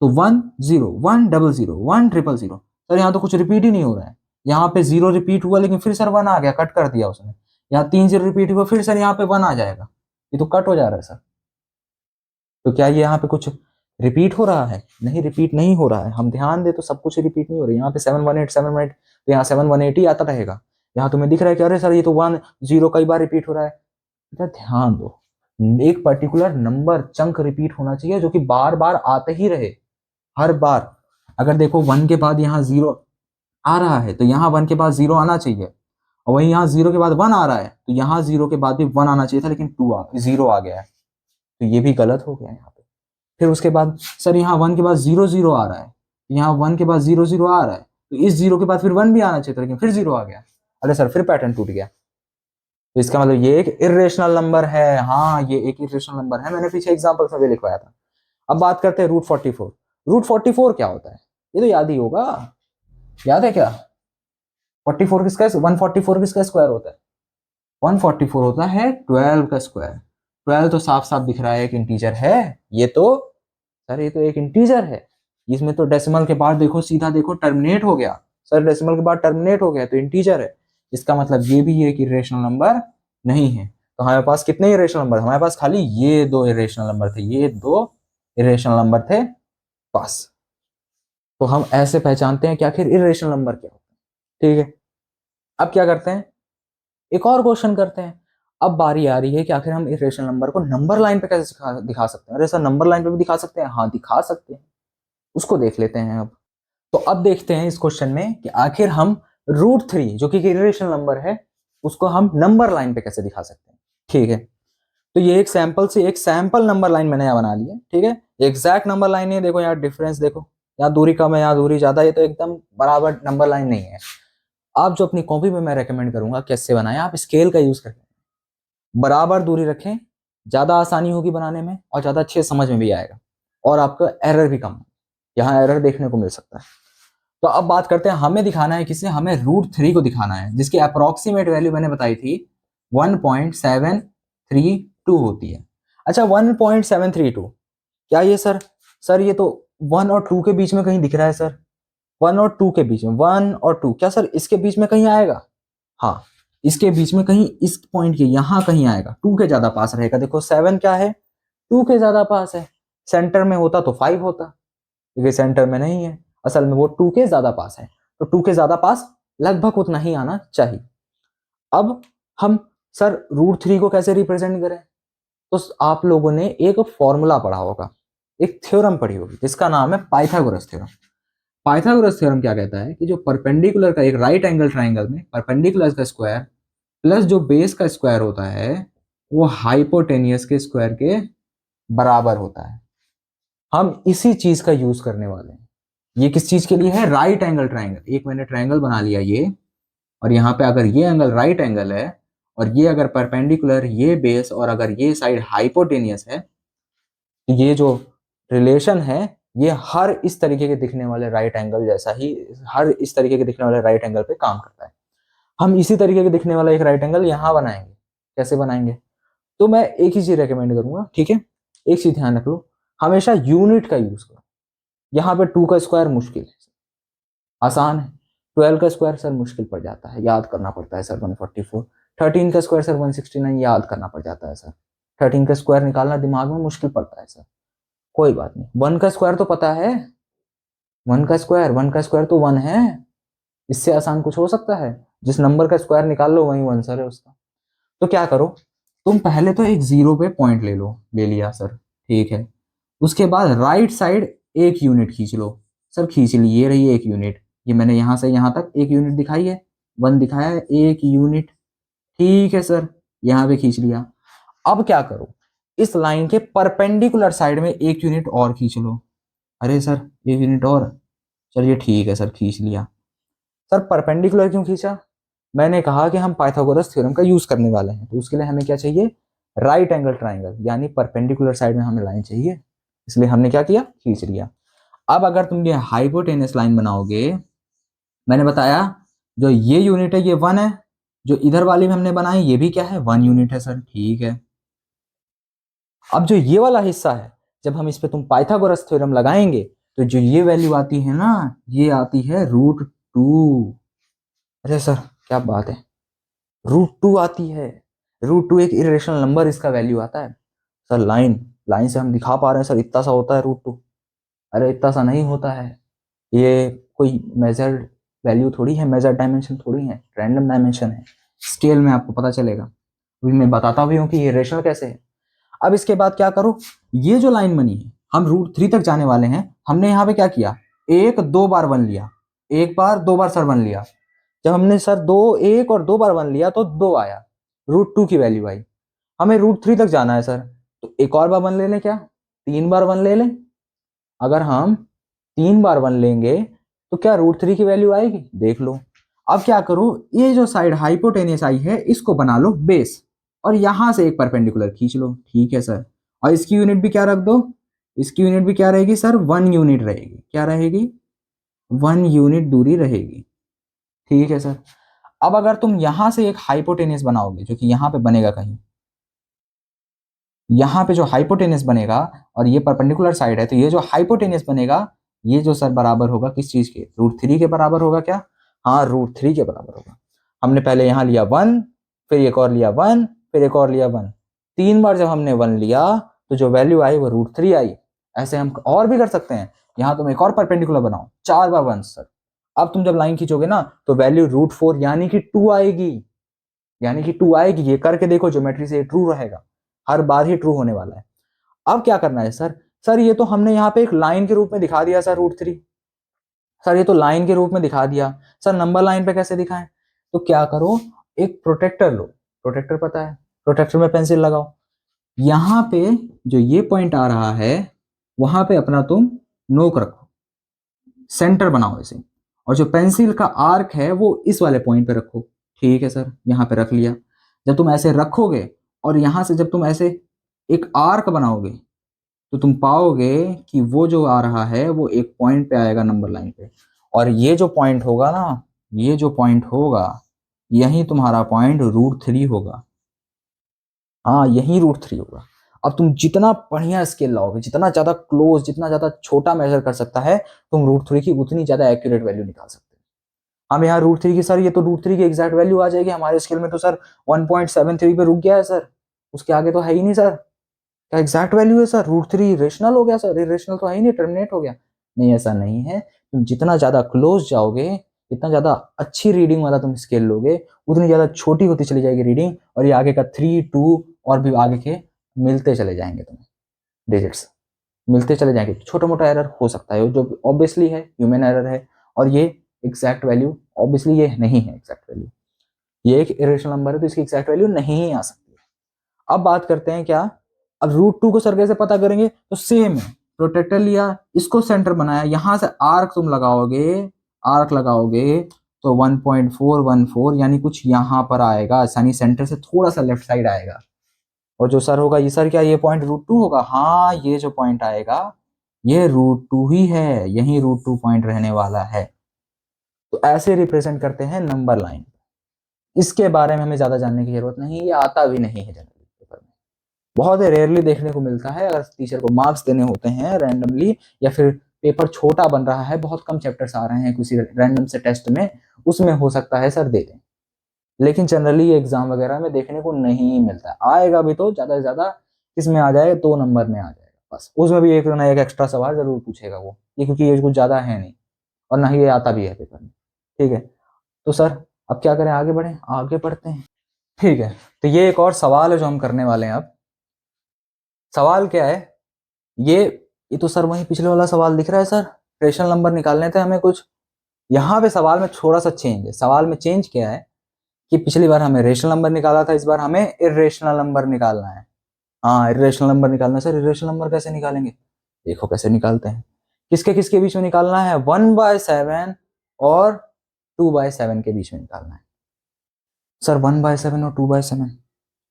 S1: तो 1 0 1 0 0 1 0 0 सर यहाँ तो कुछ रिपीट ही नहीं हो रहा है। यहाँ पे 0 रिपीट हुआ लेकिन फिर सर 1 आ गया, कट कर दिया उसने। यहाँ 3 0 रिपीट हुआ, फिर सर यहाँ पे 1 आ जाएगा, ये तो कट हो जा रहा है सर। तो क्या ये यहाँ पे कुछ रिपीट हो रहा है? नहीं, रिपीट नहीं हो रहा है। हम ध्यान दे तो सब कुछ रिपीट नहीं हो रहा है। यहाँ पे 718 तो यहाँ 718 ही आता रहेगा। यहाँ तुम्हें दिख रहा है कि अरे सर ये तो 1 0 कई बार रिपीट हो रहा है। ध्यान दो, एक पर्टिकुलर नंबर चंक रिपीट होना चाहिए जो कि बार बार आते ही रहे, हर बार। अगर देखो 1 के बाद यहाँ 0 आ रहा है, तो यहाँ 1 के बाद 0 आना चाहिए, और वहीं यहाँ 0 के बाद 1 आ रहा है, तो यहाँ 0 के बाद भी 1 आना चाहिए था, लेकिन 0 आ गया है, तो ये भी गलत हो गया यहाँ पे। फिर उसके बाद सर यहाँ 1 के बाद 0 0 आ रहा है, यहाँ 1 के बाद 0 0 आ रहा है, तो इस 0 के बाद फिर 1 भी आना चाहिए था, लेकिन फिर 0 आ गया। अरे सर फिर पैटर्न टूट गया। तो इसका मतलब ये एक इर्रेशनल नंबर है। हाँ ये एक इर्रेशनल नंबर है, मैंने पीछे एग्जाम्पल में भी लिखवाया था। अब बात करते हैं √44। √44 क्या होता है? ये तो याद ही होगा, याद है क्या? 44 किसका, 144 किसका स्क्वायर होता है? 144 होता है 12 का स्क्वायर। 12 तो साफ साफ दिख रहा है एक इंटीजर है। ये तो सर ये तो एक इंटीजर है, इसमें तो डेसिमल के बाद देखो, सीधा देखो टर्मिनेट हो गया। सर डेसिमल के बाद टर्मिनेट हो गया तो इंटीजर है, इसका मतलब ये भी एक इरेशनल नंबर नहीं है। तो हमारे पास कितने इरेशनल नंबर? हमारे पास खाली ये दो इरेशनल नंबर थे, ये दो इरेशनल नंबर थे बस। तो हम ऐसे पहचानते हैं कि आखिर इरेशनल नंबर क्या होता है। ठीक है, अब क्या करते हैं, एक और क्वेश्चन करते हैं। अब बारी आ रही है कि आखिर हम इरेशनल नंबर को नंबर लाइन पे कैसे दिखा सकते हैं। अरे सर नंबर लाइन पे भी दिखा सकते हैं, हाँ दिखा सकते हैं, उसको देख लेते हैं अब। तो अब देखते हैं इस क्वेश्चन में कि आखिर हम √3 जो कि इरेशनल नंबर है उसको हम नंबर लाइन पे कैसे दिखा सकते हैं। ठीक है, तो ये एक सैंपल नंबर लाइन मैंने यहाँ बना ली है। ठीक है, एग्जैक्ट नंबर लाइन नहीं है, देखो यहाँ डिफरेंस देखो, यहाँ दूरी कम है, यहाँ दूरी ज्यादा है, ये तो एकदम बराबर नंबर लाइन नहीं है। आप जो अपनी कॉपी में मैं रेकमेंड करूंगा कैसे बनाएं, आप स्केल का यूज करें, बराबर दूरी रखें, ज्यादा आसानी होगी बनाने में और ज्यादा अच्छे समझ में भी आएगा, और आपका एरर भी कम, यहाँ एरर देखने को मिल सकता है। तो अब बात करते हैं, हमें दिखाना है किसे, हमें √3 को दिखाना है, जिसकी अप्रोक्सीमेट वैल्यू मैंने बताई थी 1.732 होती है। अच्छा 1.732, क्या ये सर ये तो 1 और 2 के बीच में कहीं दिख रहा है सर, 1 और 2 के बीच में, 1 और 2, क्या सर इसके बीच में कहीं आएगा? हाँ इसके बीच में कहीं, इस पॉइंट के यहाँ कहीं आएगा, 2 के ज्यादा पास रहेगा। देखो 7 क्या है, 2 के ज्यादा पास है। सेंटर में होता तो 5 होता, क्योंकि सेंटर में नहीं है, असल में वो 2 के ज्यादा पास है, तो 2 के ज्यादा पास लगभग उतना ही आना चाहिए। अब हम सर √3 को कैसे रिप्रेजेंट करें, तो आप लोगों ने एक फॉर्मूला पढ़ा होगा, एक थ्योरम पढ़ी होगी जिसका नाम है पाइथागोरस थ्योरम। पाइथागोरस थ्योरम क्या कहता है कि जो परपेंडिकुलर का एक राइट एंगल ट्राइंगल में परपेंडिकुलर का स्क्वायर प्लस जो बेस का स्क्वायर होता है वो हाइपोटेनियस के स्क्वायर के बराबर होता है। हम इसी चीज का यूज करने वाले हैं। ये किस चीज के लिए है? Right angle triangle. एक मैंने ट्राइंगल बना लिया ये, और यहाँ पे अगर ये एंगल राइट एंगल है और ये अगर परपेंडिकुलर, ये बेस, और अगर ये साइड हाइपोटेनियस है, तो ये जो रिलेशन है ये हर इस तरीके के दिखने वाले राइट एंगल जैसा ही, हर इस तरीके के दिखने वाले राइट एंगल पे काम करता है। हम इसी तरीके के दिखने वाला एक राइट एंगल यहाँ बनाएंगे। कैसे बनाएंगे? तो मैं एक ही चीज रेकमेंड करूंगा, ठीक है? एक चीज ध्यान रख लो, हमेशा यूनिट का यूज करो। यहाँ पे 2 का स्क्वायर मुश्किल है, आसान है। 12 का स्क्वायर सर मुश्किल पड़ जाता है, याद करना पड़ता है सर 144। 13 का स्क्वायर सर 169, याद करना पड़ जाता है सर। 13 का स्क्वायर निकालना दिमाग में मुश्किल पड़ता है सर। कोई बात नहीं, 1 का स्क्वायर तो पता है। 1 का स्क्वायर तो 1 है। इससे आसान कुछ हो सकता है? जिस नंबर का स्क्वायर निकाल लो वही आंसर है उसका। तो क्या करो, तुम पहले तो एक जीरो पे पॉइंट ले लो। ले लिया सर, ठीक है। उसके बाद राइट साइड एक यूनिट खींच लो। सर खींच ली, ये रही एक यूनिट। ये मैंने यहां से यहां तक एक यूनिट दिखाई है, 1 दिखाया है, एक यूनिट। ठीक है सर, यहां पे खींच लिया। अब क्या करो, इस लाइन के परपेंडिकुलर साइड में एक यूनिट और खींच लो। अरे सर एक यूनिट और, चलिए ठीक है सर, खींच लिया। सर परपेंडिकुलर क्यों खींचा? मैंने कहा कि हम पाइथागोरस थ्योरम का यूज करने वाले हैं, तो उसके लिए हमें क्या चाहिए? राइट एंगल ट्राइंगल, यानी परपेंडिकुलर साइड में हमें लाइन चाहिए, इसलिए हमने क्या किया? खींच लिया। अब अगर तुम ये हाइपोटेनस लाइन बनाओगे, मैंने बताया जो ये यूनिट है ये 1 है, जो इधर वाली में हमने बनाई ये भी क्या है? 1 यूनिट है सर, ठीक है। अब जो ये वाला हिस्सा है, जब हम इस पे तुम पाइथागोरस थ्योरम लगाएंगे तो जो ये वैल्यू आती है ना, ये आती है √2। अरे सर क्या बात है, √2 आती है। √2 एक इरेशनल नंबर, इसका वैल्यू आता है। सर लाइन लाइन से हम दिखा पा रहे हैं सर, इतना सा होता है √2। अरे इतना सा नहीं होता है, ये कोई मेजर्ड वैल्यू थोड़ी है, मेजर डायमेंशन थोड़ी है, रैंडम डायमेंशन है। स्केल में आपको पता चलेगा, अभी मैं बताता भी हूँ कि ये रेशनल कैसे है। अब इसके बाद क्या करो, ये जो लाइन बनी है, हम √3 तक जाने वाले हैं। हमने यहाँ पे क्या किया? एक दो बार 1 लिया, एक बार दो बार सर 1 लिया। जब हमने सर एक और दो बार 1 लिया तो 2 आया, √2 की वैल्यू आई। हमें √3 तक जाना है सर, तो एक और बार 1 ले लें क्या? 3 बार 1 ले लें। अगर हम 3 बार 1 लेंगे तो क्या √3 की वैल्यू आएगी? देख लो। अब क्या करो, ये जो साइड हाइपोटेनियस आई है इसको बना लो बेस, और यहां से एक परपेंडिकुलर खींच लो, ठीक है सर। और इसकी यूनिट भी क्या रख दो? इसकी यूनिट भी क्या रहेगी सर? 1 यूनिट रहेगी। क्या रहेगी? 1 यूनिट दूरी रहेगी, ठीक है सर। अब अगर तुम यहां से एक हाइपोटेनियस बनाओगे, जो कि यहां पे बनेगा कहीं, यहाँ पे जो हाइपोटेनस बनेगा और ये परपेंडिकुलर साइड है, तो ये जो हाइपोटेनस बनेगा ये जो सर बराबर होगा किस चीज के? √3 के बराबर होगा क्या? हाँ, √3 के बराबर होगा। हमने पहले यहाँ लिया 1, फिर एक और लिया 1, फिर एक और लिया 1। 3 बार जब हमने 1 लिया तो जो वैल्यू आई वो √3 आई। ऐसे हम और भी कर सकते हैं। यहाँ तुम एक और परपेंडिकुलर बनाओ, 4 बार 1 सर। अब तुम जब लाइन खींचोगे ना तो वैल्यू √4 यानी कि 2 आएगी, यानी कि 2 आएगी। ये करके देखो, ज्योमेट्री से ट्रू रहेगा, हर बार ही ट्रू होने वाला है। अब क्या करना है सर? सर ये तो हमने यहाँ पे एक लाइन के रूप में दिखा दिया सर √3। सर ये तो लाइन के रूप में दिखा दिया सर, नंबर लाइन पे कैसे दिखाएं? तो क्या करो, एक प्रोटेक्टर लो। प्रोटेक्टर पता है, प्रोटेक्टर में पेंसिल लगाओ। यहाँ पे जो ये पॉइंट आ रहा है वहां पे अपना तुम नोक रखो, सेंटर बनाओ इसे। और जो पेंसिल का आर्क है वो इस वाले पॉइंट पे रखो, ठीक है सर। यहाँ पे रख लिया। जब तुम ऐसे रखोगे और यहां से जब तुम ऐसे एक आर्क बनाओगे तो तुम पाओगे कि वो जो आ रहा है वो एक पॉइंट पे आएगा नंबर लाइन पे, और ये जो पॉइंट होगा ना, ये जो पॉइंट होगा यही तुम्हारा पॉइंट √3 होगा। हाँ, यही √3 होगा। अब तुम जितना बढ़िया स्केल लाओगे, जितना ज्यादा क्लोज, जितना ज्यादा छोटा मेजर कर सकता है, तुम √3 की उतनी ज्यादा एक्यूरेट वैल्यू निकाल सकते हो। हम यहाँ √3 की, सर ये तो √3 की एग्जैक्ट वैल्यू आ जाएगी हमारे स्केल में, तो सर 1.73 पे रुक गया है सर, उसके आगे तो है ही नहीं सर। क्या एग्जैक्ट वैल्यू है सर? √3 रेशनल हो गया सर? इरेशनल तो है ही नहीं, टर्मिनेट हो गया। नहीं, ऐसा नहीं है। तुम जितना ज्यादा क्लोज जाओगे, जितना ज्यादा अच्छी रीडिंग वाला तुम स्केल लोगे, उतनी ज्यादा छोटी होती चली जाएगी रीडिंग, और ये आगे का 3, 2 और भी आगे के मिलते चले जाएंगे तुम्हें, डिजिट्स मिलते चले जाएंगे। छोटा मोटा एरर हो सकता है जो ऑब्वियसली है, ह्यूमन एरर है, और ये एग्जैक्ट वैल्यू ऑब्वियसली ये नहीं है एग्जैक्ट वैल्यू, ये एक इरेशनल नंबर है तो इसकी एग्जैक्ट वैल्यू नहीं ही आ सकती। अब बात करते हैं क्या, अब √2 को सर कैसे पता करेंगे, तो सेम है, प्रोटेक्टर लिया, इसको सेंटर बनाया, यहां से आर्क तुम लगाओगे, आर्क लगाओगे तो 1.414 यानी कुछ यहां पर आएगा, यानी सेंटर से थोड़ा सा लेफ्ट साइड आएगा, और जो सर होगा ये सर क्या, ये पॉइंट √2 होगा, हाँ ये जो पॉइंट आएगा ये √2 ही है, यही √2 पॉइंट रहने वाला है। तो ऐसे रिप्रेजेंट करते हैं नंबर लाइन। इसके बारे में हमें ज्यादा जानने की जरूरत नहीं, ये आता भी नहीं है जनरली पेपर में, बहुत रेयरली देखने को मिलता है। अगर टीचर को मार्क्स देने होते हैं रैंडमली, या फिर पेपर छोटा बन रहा है, बहुत कम चैप्टर्स आ रहे हैं किसी रैंडम से टेस्ट में, उसमें हो सकता है सर दे दें, लेकिन जनरली ये एग्जाम वगैरह में देखने को नहीं मिलता। आएगा भी तो ज्यादा से ज्यादा किसमें आ जाएगा, 2 नंबर में आ जाएगा बस, उसमें भी एक ना एक एक्स्ट्रा सवाल जरूर पूछेगा वो, ये क्योंकि ये कुछ ज्यादा है नहीं, और ना ही ये आता भी है पेपर में। ठीक है, तो सर अब क्या करें, आगे बढ़ें, आगे बढ़ते हैं। ठीक है, तो ये एक और सवाल है जो हम करने वाले हैं। अब सवाल क्या है, ये तो सर वही पिछले वाला सवाल दिख रहा है सर, रेशनल नंबर निकालने थे हमें कुछ, यहाँ पे सवाल में थोड़ा सा चेंज है। सवाल में चेंज क्या है कि पिछली बार हमें रेशनल नंबर निकाला था, इस बार हमें इर्रेशनल नंबर निकालना है। हाँ, इर्रेशनल नंबर निकालना है सर। इर्रेशनल नंबर कैसे निकालेंगे, देखो कैसे निकालते हैं, किसके किसके बीच में निकालना है, 1/7 और 2/7 के बीच में निकालना है। सर 1/7 और 2/7,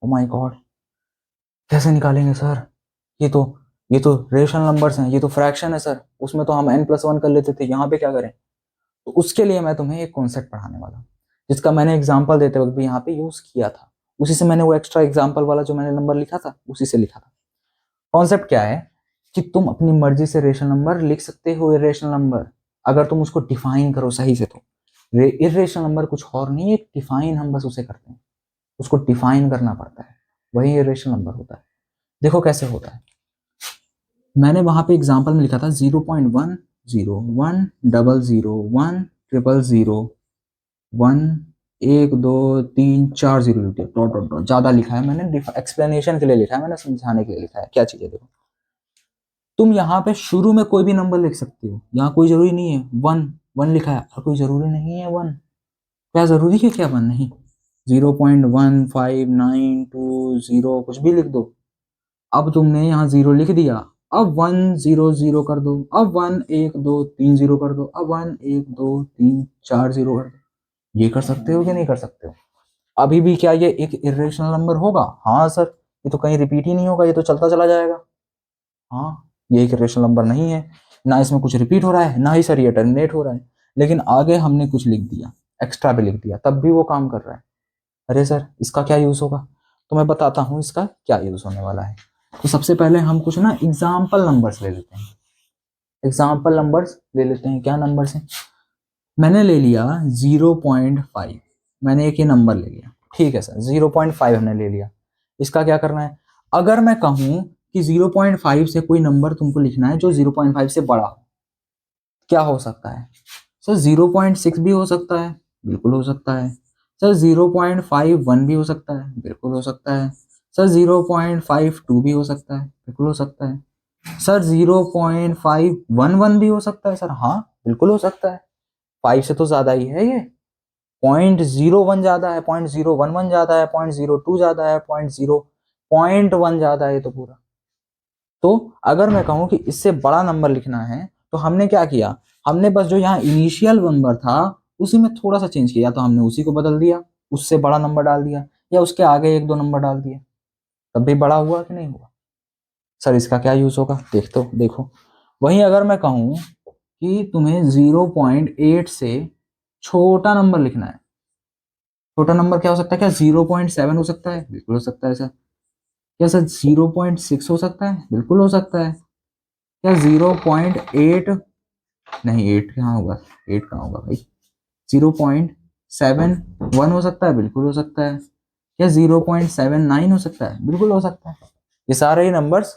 S1: ओ माय गॉड, कैसे निकालेंगे सर, ये तो रेशनल नंबर्स हैं, ये तो फ्रैक्शन है सर, उसमें तो हम n+1 कर लेते थे, यहाँ पे क्या करें। तो उसके लिए मैं तुम्हें एक कॉन्सेप्ट पढ़ाने वाला हूँ, जिसका मैंने एग्जाम्पल देते वक्त भी यहाँ पे यूज किया था, उसी से मैंने वो एक्स्ट्रा एग्जाम्पल वाला जो मैंने नंबर लिखा था उसी से लिखा था। कॉन्सेप्ट क्या है कि तुम अपनी मर्जी से रेशनल नंबर लिख सकते हो, इरेशनल नंबर, अगर तुम उसको डिफाइन करो सही से। तो इरेशनल नंबर कुछ और नहीं है, डिफाइन हम बस उसे करते हैं, उसको डिफाइन करना पड़ता है, वही इरेशनल नंबर होता है। देखो कैसे होता है, मैंने वहां पे एग्जाम्पल में लिखा था 0.1 0 1 0 0 1 0 1 1 2 3 4 0 लिखे, डॉट डॉट डॉट ज्यादा लिखा है मैंने, एक्सप्लेनेशन के लिए लिखा है मैंने, समझाने के लिए लिखा है क्या चीज है। देखो तुम यहाँ पे शुरू में कोई भी नंबर लिख सकते हो, यहाँ कोई जरूरी नहीं है 1 1 लिखा है, और कोई जरूरी नहीं है 1, क्या जरूरी है क्या 1 नहीं, 0.1592 कुछ भी लिख दो। अब तुमने यहाँ 0 लिख दिया, अब 1 0 0 कर दो, अब 1 1 2 3 0 कर दो, अब 1 1 2 3 4 0 कर दो। ये कर सकते हो कि नहीं कर सकते हो। अभी भी क्या ये एक इरेशनल नंबर होगा, हाँ सर, ये तो कहीं रिपीट ही नहीं होगा, ये तो चलता चला जाएगा। हाँ, ये एक इरेशनल नंबर नहीं है, ना इसमें कुछ रिपीट हो रहा है, ना ही सर ये टर्मिनेट हो रहा है, लेकिन आगे हमने कुछ लिख दिया, एक्स्ट्रा भी लिख दिया, तब भी वो काम कर रहा है। अरे सर इसका क्या यूज होगा, तो मैं बताता हूँ इसका क्या यूज होने वाला है। तो सबसे पहले हम कुछ ना एग्जाम्पल नंबर्स ले लेते हैं, एग्जाम्पल नंबर्स ले लेते हैं। क्या नंबर्स हैं, मैंने ले लिया 0.5, मैंने एक ये नंबर ले लिया, ठीक है सर 0.5 हमने ले लिया। इसका क्या करना है, अगर मैं कहूं कि 0.5 से कोई नंबर तुमको लिखना है जो 0.5 से बड़ा हो, क्या हो सकता है सर, 0.6 भी हो सकता है, बिल्कुल हो सकता है सर, 0.51 भी हो सकता है, बिल्कुल हो सकता है सर, 0.52 भी हो सकता है, बिल्कुल हो सकता है सर, 0.511 भी हो सकता है सर, हाँ बिल्कुल हो सकता है, 5 से तो ज्यादा ही है ये, 0.01 ज्यादा है, 0.011 ज्यादा है, 0.02 ज्यादा है, 0.1 ज्यादा है, ये तो पूरा। तो अगर मैं कहूँ कि इससे बड़ा नंबर लिखना है, तो हमने क्या किया, हमने बस जो यहाँ इनिशियल नंबर था उसी में थोड़ा सा चेंज किया, तो हमने उसी को बदल दिया, उससे बड़ा नंबर डाल दिया, या उसके आगे 1 2 नंबर डाल दिए, तब भी बड़ा हुआ कि नहीं हुआ। सर इसका क्या यूज होगा, देखो वहीं अगर मैं कहूँ कि तुम्हें 0.8 से छोटा नंबर लिखना है, छोटा नंबर क्या हो सकता है, क्या 0.7 हो सकता है, बिल्कुल हो सकता है सर, क्या सर 0.6 हो सकता है, बिल्कुल हो सकता है, क्या 0.8, नहीं 8 कहाँ होगा, 8 कहाँ होगा भाई, 0.71 हो सकता है, बिल्कुल हो सकता है, क्या 0.79 हो सकता है, बिल्कुल हो सकता है। ये सारे ही नंबर्स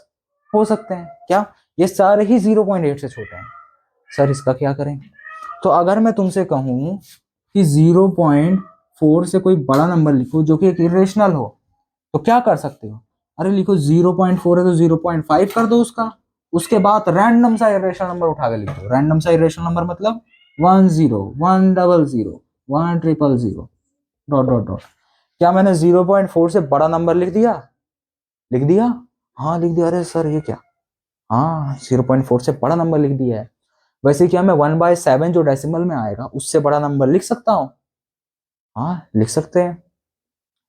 S1: हो सकते हैं, क्या ये सारे ही 0.8 से छोटे हैं। सर इसका क्या करें, तो अगर मैं तुमसे कहूं कि 0.4 से कोई बड़ा नंबर लिखो जो कि एक इरेशनल हो, तो क्या कर सकते हो, अरे लिखो 0.4 है तो 0.5 कर दो उसका, उसके बाद रैंडम सा इरेशनल नंबर उठा के लिख दो। रैंडम सा इरेशनल नंबर मतलब 10 100 1000 डॉट डॉट डॉट। क्या मैंने 0.4 से बड़ा नंबर लिख दिया? लिख दिया? हाँ लिख दिया। अरे सर ये क्या, हाँ 0.4 से बड़ा नंबर लिख दिया है। वैसे क्या मैं 1/7 जो डेसिमल में आएगा उससे बड़ा नंबर लिख सकता हूँ? हाँ लिख सकते हैं।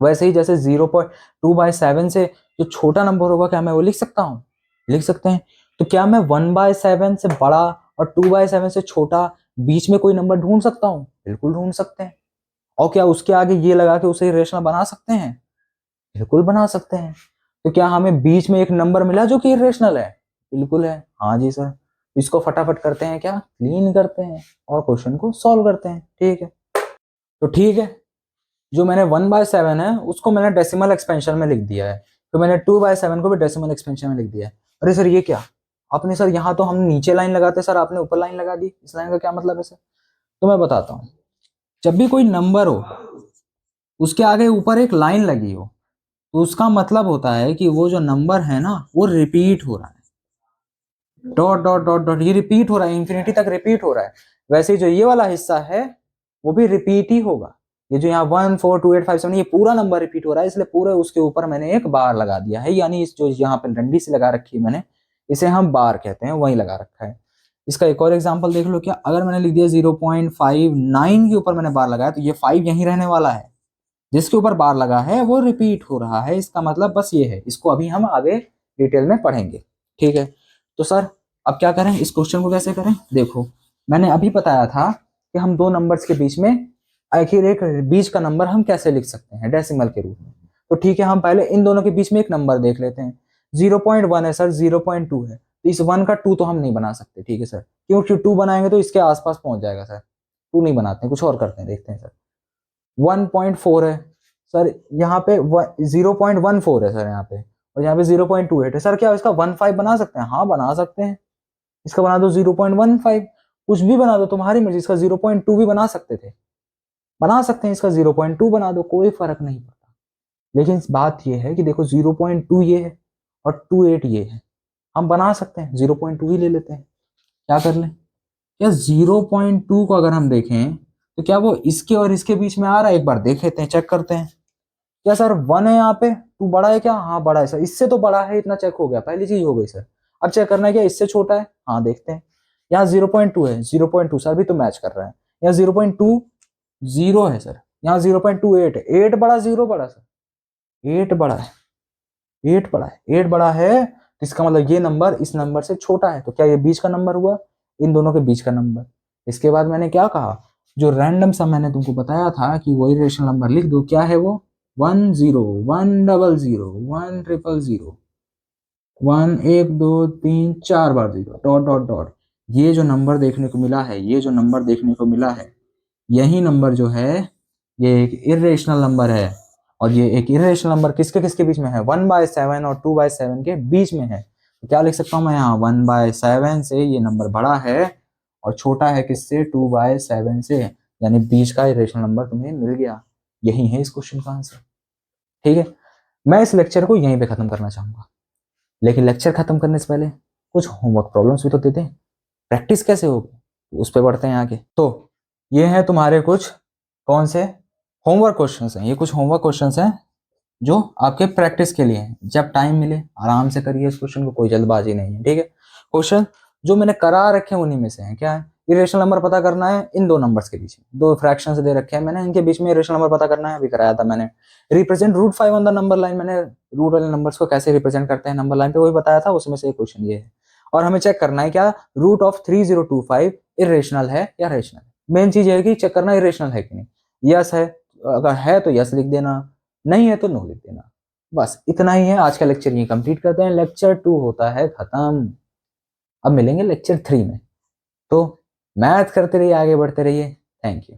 S1: वैसे ही जैसे 0.2/7 से जो छोटा नंबर होगा क्या मैं वो लिख सकता हूँ? लिख सकते हैं। तो क्या मैं 1/7 से बड़ा और 2/7 से छोटा बीच में कोई नंबर ढूंढ सकता हूँ? बिल्कुल ढूंढ सकते हैं। और क्या उसके आगे ये लगा के उसे इरेशनल बना सकते हैं? बिल्कुल बना सकते हैं। तो क्या हमें बीच में एक नंबर मिला जो कि इरेशनल है? बिल्कुल है। हाँ जी सर। इसको फटाफट करते हैं क्या, क्लीन करते हैं और क्वेश्चन को सॉल्व करते हैं। ठीक है, तो ठीक है, जो मैंने 1/7 है उसको मैंने डेसिमल एक्सपेंशन में लिख दिया है, तो मैंने 2/7 को भी डेसिमल एक्सपेंशन में लिख दिया है। अरे सर ये क्या, आपने सर यहाँ तो हम नीचे लाइन लगाते सर, आपने ऊपर लाइन लगा दी, इस लाइन का क्या मतलब है सर? तो मैं बताता हूँ। जब भी कोई नंबर हो उसके आगे ऊपर एक लाइन लगी हो तो उसका मतलब होता है कि वो जो नंबर है ना वो रिपीट हो रहा है। डॉट डॉट डॉट डॉट, ये रिपीट हो रहा है, इंफिनिटी तक रिपीट हो रहा है। वैसे ही जो ये वाला हिस्सा है वो भी रिपीट ही होगा। ये जो यहाँ 1 4 2 8 5 7 ये पूरा नंबर रिपीट हो रहा है, इसलिए पूरे उसके ऊपर मैंने एक बार लगा दिया है, यानी इस जो यहाँ पे डंडी से लगा रखी है मैंने, इसे हम बार कहते हैं, वही लगा रखा है। इसका एक और एग्जाम्पल देख लो। क्या अगर मैंने लिख दिया 0.59 के ऊपर मैंने बार लगाया तो ये 5 यहीं रहने वाला है, जिसके ऊपर बार लगा है वो रिपीट हो रहा है, इसका मतलब बस ये है। इसको अभी हम आगे डिटेल में पढ़ेंगे। ठीक है, तो सर अब क्या करें, इस क्वेश्चन को कैसे करें? देखो मैंने अभी बताया था कि हम दो नंबर्स के बीच में आखिर एक बीच का नंबर हम कैसे लिख सकते हैं डेसिमल के रूप में। तो ठीक है, हम पहले इन दोनों के बीच में एक नंबर देख लेते हैं। 0.1 है सर, 0.2 है, तो इस 1 का 2 तो हम नहीं बना सकते। ठीक है सर, क्योंकि 2 बनाएंगे तो इसके आसपास पहुंच जाएगा सर, 2 नहीं बनाते हैं, कुछ और करते हैं, देखते हैं सर। 1.4 है सर, यहाँ पे 0.14 है सर यहाँ पे, और यहाँ पे 0.28 है सर, क्या इसका 1.5 बना सकते हैं? हाँ बना सकते हैं, इसका बना दो 0.15, कुछ भी बना दो, तुम्हारी मर्जी। इसका 0.2 भी बना सकते थे, बना सकते हैं, इसका 0.2 बना दो, कोई फर्क नहीं पड़ता। लेकिन बात यह है कि देखो 0.2 ये है और 28 ये है, हम बना सकते हैं, 0.2 ही ले लेते हैं। क्या कर लें, क्या 0.2 को अगर हम देखें तो क्या वो इसके और इसके बीच में आ रहा है? एक बार देख लेते हैं, चेक करते हैं। क्या सर 1 है यहाँ पे, 2 बड़ा है क्या? हाँ बड़ा है सर, इससे तो बड़ा है, इतना चेक हो गया, पहली चीज हो गई सर। अब चेक करना है क्या इससे छोटा है? हाँ देखते हैं। यहाँ 0.2 है, 0.2 सर भी तो मैच कर रहा है। यहाँ 0.2 0 है सर, यहाँ 0.28 है, 8 बड़ा 0 बड़ा सर, 8 बड़ा है, 8 बड़ा है, 8 बड़ा है, तो इसका मतलब ये नंबर इस नंबर से छोटा है। तो क्या ये बीच का नंबर हुआ, इन दोनों के बीच का नंबर। इसके बाद मैंने क्या कहा, जो रैंडम सा मैंने तुमको बताया था कि वो इरेशनल नंबर लिख दो, क्या है वो? 10 100 1000 1 1 2 3 4 बार 0 डॉट डॉट डॉट। ये जो नंबर देखने को मिला है, ये जो नंबर देखने को मिला है, यही नंबर जो है ये एक इरेशनल नंबर है। और ये एक इरेशनल नंबर किसके किसके बीच में है? 1/7 और 2/7 के बीच में है। तो क्या लिख सकता हूँ मैं यहाँ, 1/7 से ये नंबर बड़ा है और छोटा है किससे? 2/7 से, यानी बीच का इरेशनल नंबर तुम्हें मिल गया। यही है इस क्वेश्चन का आंसर। ठीक है, मैं इस लेक्चर को यहीं पे खत्म करना चाहूंगा, लेकिन लेक्चर खत्म करने से पहले कुछ होमवर्क प्रॉब्लम्स भी तो देते हैं, प्रैक्टिस कैसे होगी उस पर बढ़ते हैं आगे। तो ये है तुम्हारे कुछ कौन से होमवर्क क्वेश्चंस हैं, ये कुछ होमवर्क क्वेश्चंस हैं जो आपके प्रैक्टिस के लिए हैं। जब टाइम मिले आराम से करिए इस क्वेश्चन को, कोई जल्दबाजी नहीं है। ठीक है, क्वेश्चन जो मैंने करा रखे हैं उन्हीं में से हैं। क्या है? इरेशनल नंबर पता करना है इन दो नंबर्स के बीच में, दो फ्रैक्शंस दे रखे हैं मैंने, इनके बीच में इरेशनल नंबर पता करना है, अभी कराया था मैंने। Represent √5 on the number line, मैंने रूट वाले नंबर्स को कैसे रिप्रेजेंट करते हैं नंबर लाइन पे, वही बताया था, उसमें से एक क्वेश्चन ये है। और हमें चेक करना है क्या √3025 इरेशनल है या रेशनल। मेन चीज है कि चेक करना इरेशनल है कि नहीं। यस है, अगर है तो यस लिख देना, नहीं है तो नो लिख देना। बस इतना ही है, आज का लेक्चर ये कंप्लीट करते हैं, लेक्चर 2 होता है खत्म। अब मिलेंगे लेक्चर 3 में, तो मैथ करते रहिए, आगे बढ़ते रहिए। Thank you.